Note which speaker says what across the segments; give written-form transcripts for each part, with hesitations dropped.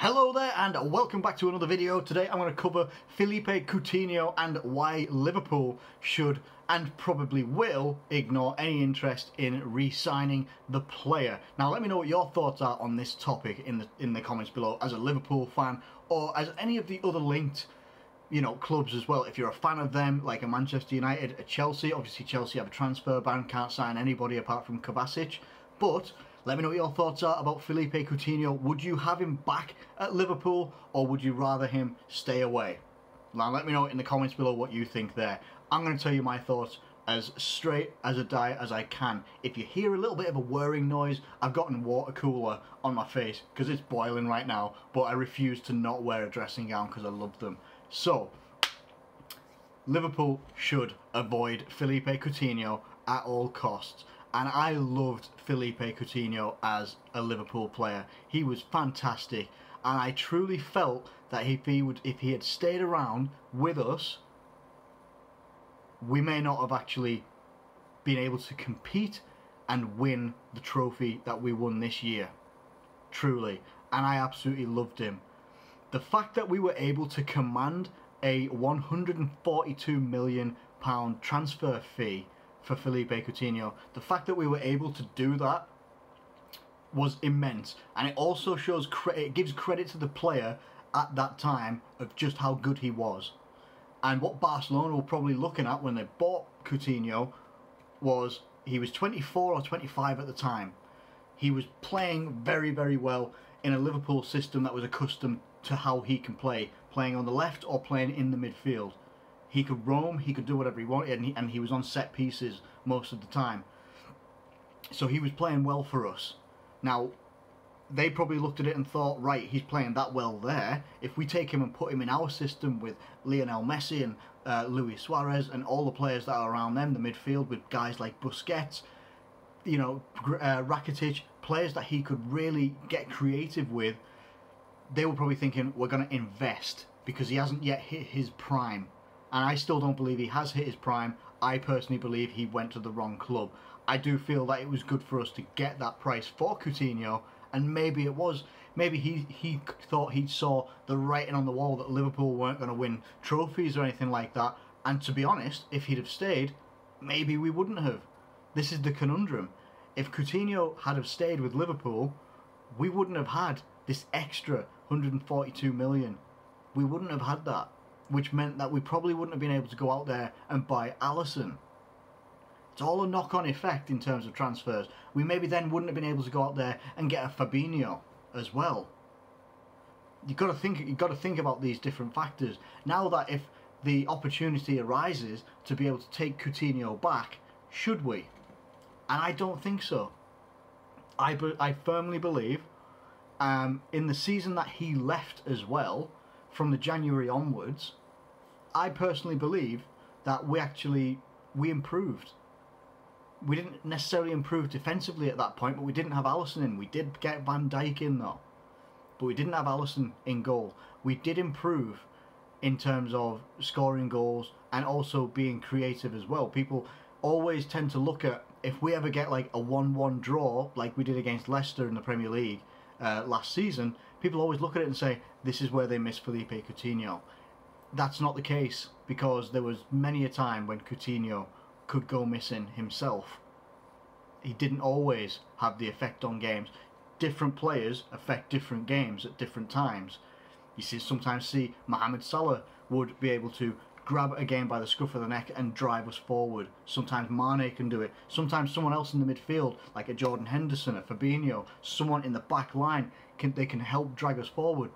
Speaker 1: Hello there and welcome back to another video. Today I'm going to cover Philippe Coutinho and why Liverpool should and probably will ignore any interest in re-signing the player. Now let me know what your thoughts are on this topic in the comments below as a Liverpool fan or as any of the other linked clubs as well. If you're a fan of them, like a Manchester United, a Chelsea, obviously Chelsea have a transfer ban, can't sign anybody apart from Kovacic, but let me know what your thoughts are about Philippe Coutinho. Would you have him back at Liverpool or would you rather him stay away? Now let me know in the comments below what you think there. I'm going to tell you my thoughts as straight as a die as I can. If you hear a little bit of a whirring noise, I've got a water cooler on my face because it's boiling right now, but I refuse to not wear a dressing gown because I love them. So, Liverpool should avoid Philippe Coutinho at all costs. And I loved Philippe Coutinho as a Liverpool player. He was fantastic, and I truly felt that if he had stayed around with us, we may not have actually been able to compete and win the trophy that we won this year. Truly, and I absolutely loved him. The fact that we were able to command a £142 million transfer fee for Philippe Coutinho, the fact that we were able to do that was immense, and it also shows it gives credit to the player at that time of just how good he was. And what Barcelona were probably looking at when they bought Coutinho was he was 24 or 25 at the time. He was playing very, very well in a Liverpool system that was accustomed to how he can play, playing on the left or playing in the midfield. He could roam, he could do whatever he wanted, and he was on set pieces most of the time. So he was playing well for us. Now, they probably looked at it and thought, right, he's playing that well there. If we take him and put him in our system with Lionel Messi and Luis Suarez and all the players that are around them, the midfield with guys like Busquets, Rakitic, players that he could really get creative with, they were probably thinking, we're going to invest because he hasn't yet hit his prime. And I still don't believe he has hit his prime. I personally believe he went to the wrong club. I do feel that it was good for us to get that price for Coutinho, and maybe it was. Maybe he thought he saw the writing on the wall that Liverpool weren't going to win trophies or anything like that. And to be honest, if he'd have stayed, maybe we wouldn't have. This is the conundrum. If Coutinho had have stayed with Liverpool, we wouldn't have had this extra 142 million. We wouldn't have had that, which meant that we probably wouldn't have been able to go out there and buy Alisson. It's all a knock-on effect in terms of transfers. We maybe then wouldn't have been able to go out there and get a Fabinho as well. You've got to think about these different factors. Now that if the opportunity arises to be able to take Coutinho back, should we? And I don't think so. I firmly believe in the season that he left as well, from the January onwards, I personally believe that we improved. We didn't necessarily improve defensively at that point, but we didn't have Alisson in. We did get Van Dijk in though, but we didn't have Alisson in goal. We did improve in terms of scoring goals and also being creative as well. People always tend to look at, if we ever get like a 1-1 draw like we did against Leicester in the Premier League last season, people always look at it and say, this is where they miss Philippe Coutinho. That's not the case, because there was many a time when Coutinho could go missing himself. He didn't always have the effect on games. Different players affect different games at different times. You sometimes see Mohamed Salah would be able to grab a game by the scruff of the neck and drive us forward. Sometimes Mane can do it. Sometimes someone else in the midfield, like a Jordan Henderson, a Fabinho, someone in the back line, they can help drag us forward.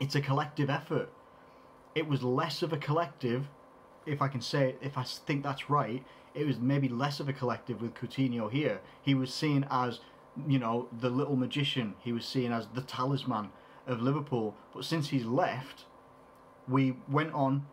Speaker 1: It's a collective effort. It was less of a collective, if I think that's right, it was maybe less of a collective with Coutinho here. He was seen as, the little magician. He was seen as the talisman of Liverpool. But since he's left, we went on.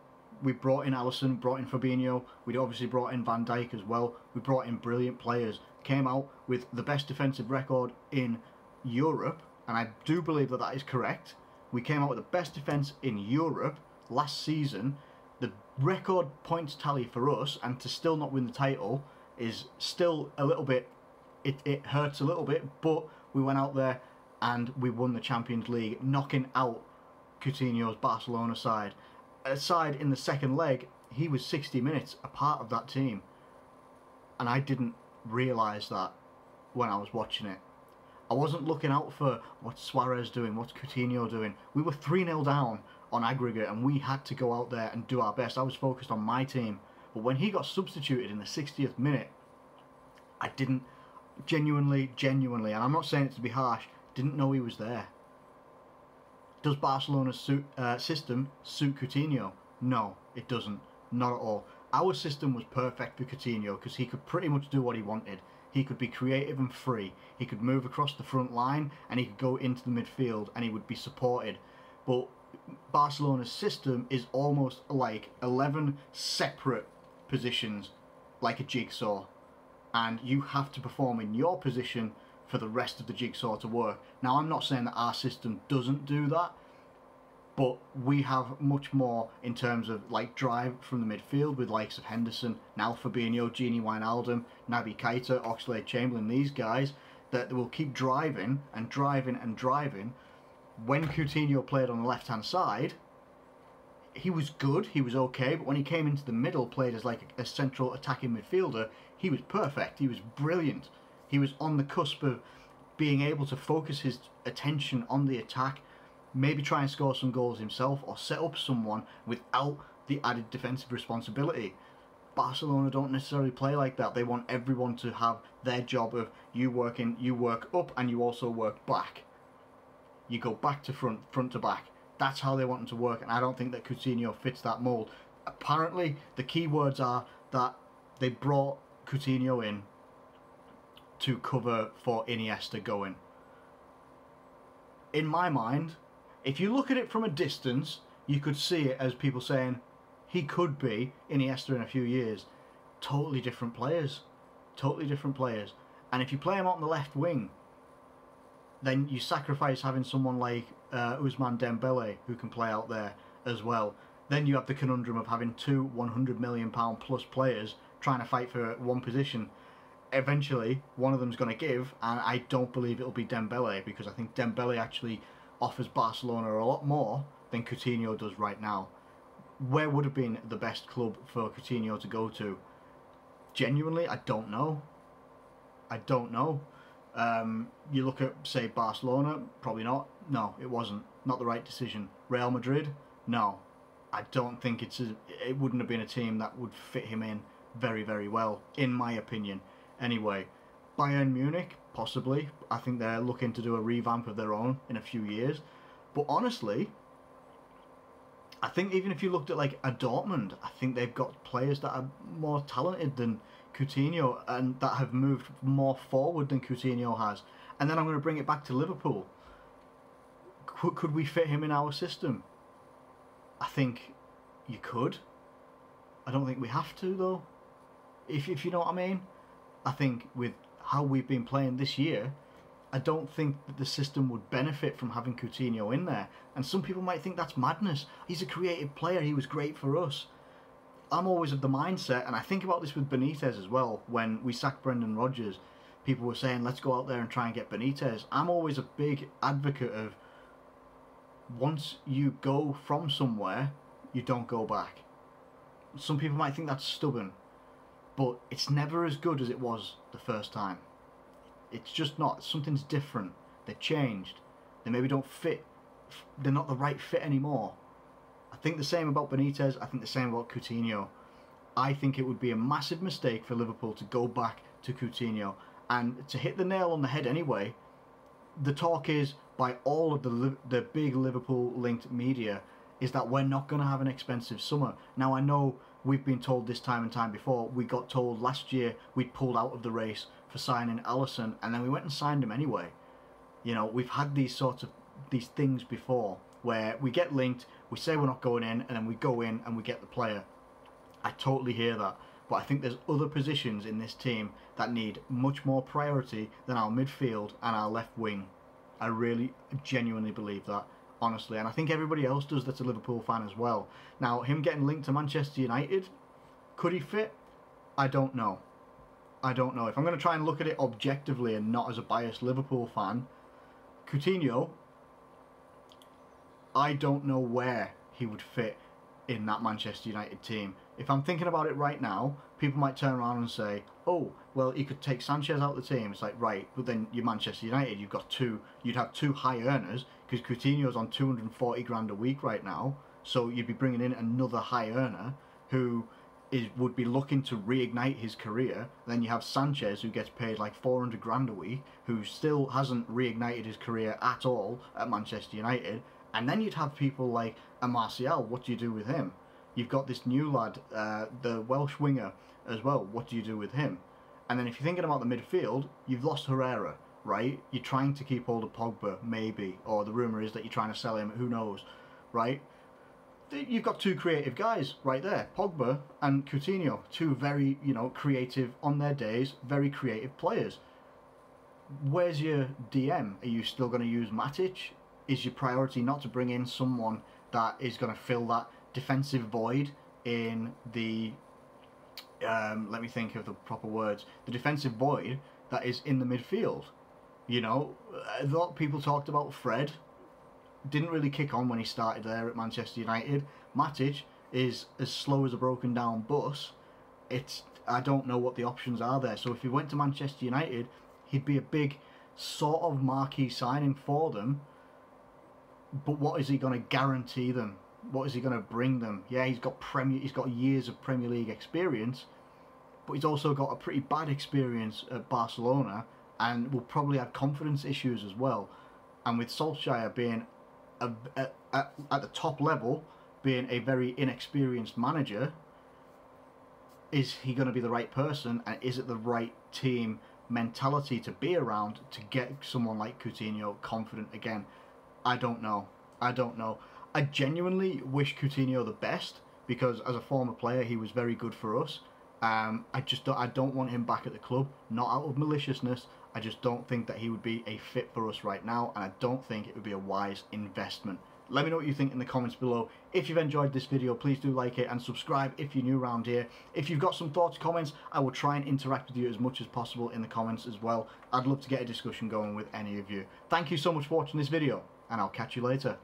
Speaker 1: We brought in Alisson, brought in Fabinho. We'd obviously brought in Van Dijk as well. We brought in brilliant players. Came out with the best defensive record in Europe, and I do believe that that is correct. We came out with the best defence in Europe last season. The record points tally for us, and to still not win the title is still a little bit, it hurts a little bit, but we went out there and we won the Champions League, knocking out Coutinho's Barcelona side. Aside in the second leg, he was 60 minutes a part of that team, and I didn't realise that when I was watching it. I wasn't looking out for what's Suarez doing, what's Coutinho doing. We were 3-0 down on aggregate, and we had to go out there and do our best. I was focused on my team. But when he got substituted in the 60th minute, I didn't genuinely, and I'm not saying it to be harsh, didn't know he was there. Does Barcelona's system suit Coutinho? No, it doesn't. Not at all. Our system was perfect for Coutinho because he could pretty much do what he wanted. He could be creative and free. He could move across the front line and he could go into the midfield and he would be supported. But Barcelona's system is almost like 11 separate positions, like a jigsaw. And you have to perform in your position for the rest of the jigsaw to work. Now, I'm not saying that our system doesn't do that, but we have much more in terms of like drive from the midfield with likes of Henderson, now Fabinho, Gini Wijnaldum, Naby Keita, Oxlade-Chamberlain, these guys that will keep driving and driving and driving. When Coutinho played on the left-hand side, he was good, he was okay, but when he came into the middle, played as like a central attacking midfielder, he was perfect, he was brilliant. He was on the cusp of being able to focus his attention on the attack, maybe try and score some goals himself or set up someone without the added defensive responsibility. Barcelona don't necessarily play like that. They want everyone to have their job of you work up and you also work back. You go back to front, front to back. That's how they want them to work, and I don't think that Coutinho fits that mould. Apparently, the key words are that they brought Coutinho in to cover for Iniesta going. In my mind, if you look at it from a distance, you could see it as people saying he could be Iniesta in a few years. Totally different players. Totally different players. And if you play him out on the left wing, then you sacrifice having someone like Ousmane Dembele who can play out there as well. Then you have the conundrum of having two £100 million plus players trying to fight for one position. Eventually, one of them's going to give, and I don't believe it'll be Dembele, because I think Dembele actually offers Barcelona a lot more than Coutinho does right now. Where would have been the best club for Coutinho to go to? Genuinely, I don't know. I don't know. You look at, say, Barcelona, probably not. No, it wasn't. Not the right decision. Real Madrid, no. I don't think it wouldn't have been a team that would fit him in very, very well, in my opinion. Anyway, Bayern Munich, possibly. I think they're looking to do a revamp of their own in a few years. But honestly, I think even if you looked at like a Dortmund, I think they've got players that are more talented than Coutinho and that have moved more forward than Coutinho has. And then I'm going to bring it back to Liverpool. Could we fit him in our system? I think you could. I don't think we have to, though. If you know what I mean. I think with how we've been playing this year, I don't think that the system would benefit from having Coutinho in there. And some people might think that's madness. He's a creative player. He was great for us. I'm always of the mindset, and I think about this with Benitez as well. When we sacked Brendan Rodgers, people were saying, let's go out there and try and get Benitez. I'm always a big advocate of once you go from somewhere, you don't go back. Some people might think that's stubborn, but it's never as good as it was the first time. It's just not. Something's different. They've changed. They maybe don't fit. They're not the right fit anymore. I think the same about Benitez. I think the same about Coutinho. I think it would be a massive mistake for Liverpool to go back to Coutinho. And to hit the nail on the head anyway, the talk is, by all of the big Liverpool-linked media, is that we're not going to have an expensive summer. Now, I know we've been told this time and time before. We got told last year we'd pulled out of the race for signing Alisson, and then we went and signed him anyway. You know, we've had these things before, where we get linked, we say we're not going in, and then we go in and we get the player. I totally hear that, but I think there's other positions in this team that need much more priority than our midfield and our left wing. I really, genuinely believe that, honestly, and I think everybody else does that's a Liverpool fan as well. Now, him getting linked to Manchester United, could he fit? I don't know. I don't know. If I'm going to try and look at it objectively and not as a biased Liverpool fan, Coutinho, I don't know where he would fit in that Manchester United team. If I'm thinking about it right now, people might turn around and say, oh, well, you could take Sanchez out of the team. It's like, right, but then you're Manchester United, you'd have two high earners, because Coutinho's on 240 grand a week right now, so you'd be bringing in another high earner who would be looking to reignite his career. Then you have Sanchez, who gets paid like 400 grand a week, who still hasn't reignited his career at all at Manchester United. And then you'd have people like a Martial. What do you do with him? You've got this new lad, the Welsh winger as well. What do you do with him? And then if you're thinking about the midfield, you've lost Herrera, right? You're trying to keep hold of Pogba, maybe. Or the rumour is that you're trying to sell him, who knows, right? You've got two creative guys right there, Pogba and Coutinho, two very, creative, on their days, very creative players. Where's your DM? Are you still going to use Matic? Is your priority not to bring in someone that is going to fill that defensive void in the, let me think of the proper words, the defensive void that is in the midfield? A lot of people talked about Fred. Didn't really kick on when he started there at Manchester United. Matic is as slow as a broken down bus. I don't know what the options are there. So if he went to Manchester United, he'd be a big sort of marquee signing for them. But what is he going to guarantee them? What is he going to bring them? Yeah, he's got years of Premier League experience, but he's also got a pretty bad experience at Barcelona, and will probably have confidence issues as well. And with Solskjaer being at the top level, being a very inexperienced manager, is he going to be the right person, and is it the right team mentality to be around to get someone like Coutinho confident again? I don't know. I genuinely wish Coutinho the best, because as a former player he was very good for us. I don't want him back at the club, not out of maliciousness. I just don't think that he would be a fit for us right now, and I don't think it would be a wise investment. Let me know what you think in the comments below. If you've enjoyed this video, please do like it and subscribe if you're new around here. If you've got some thoughts, comments, I will try and interact with you as much as possible in the comments as well. I'd love to get a discussion going with any of you. Thank you so much for watching this video, and I'll catch you later.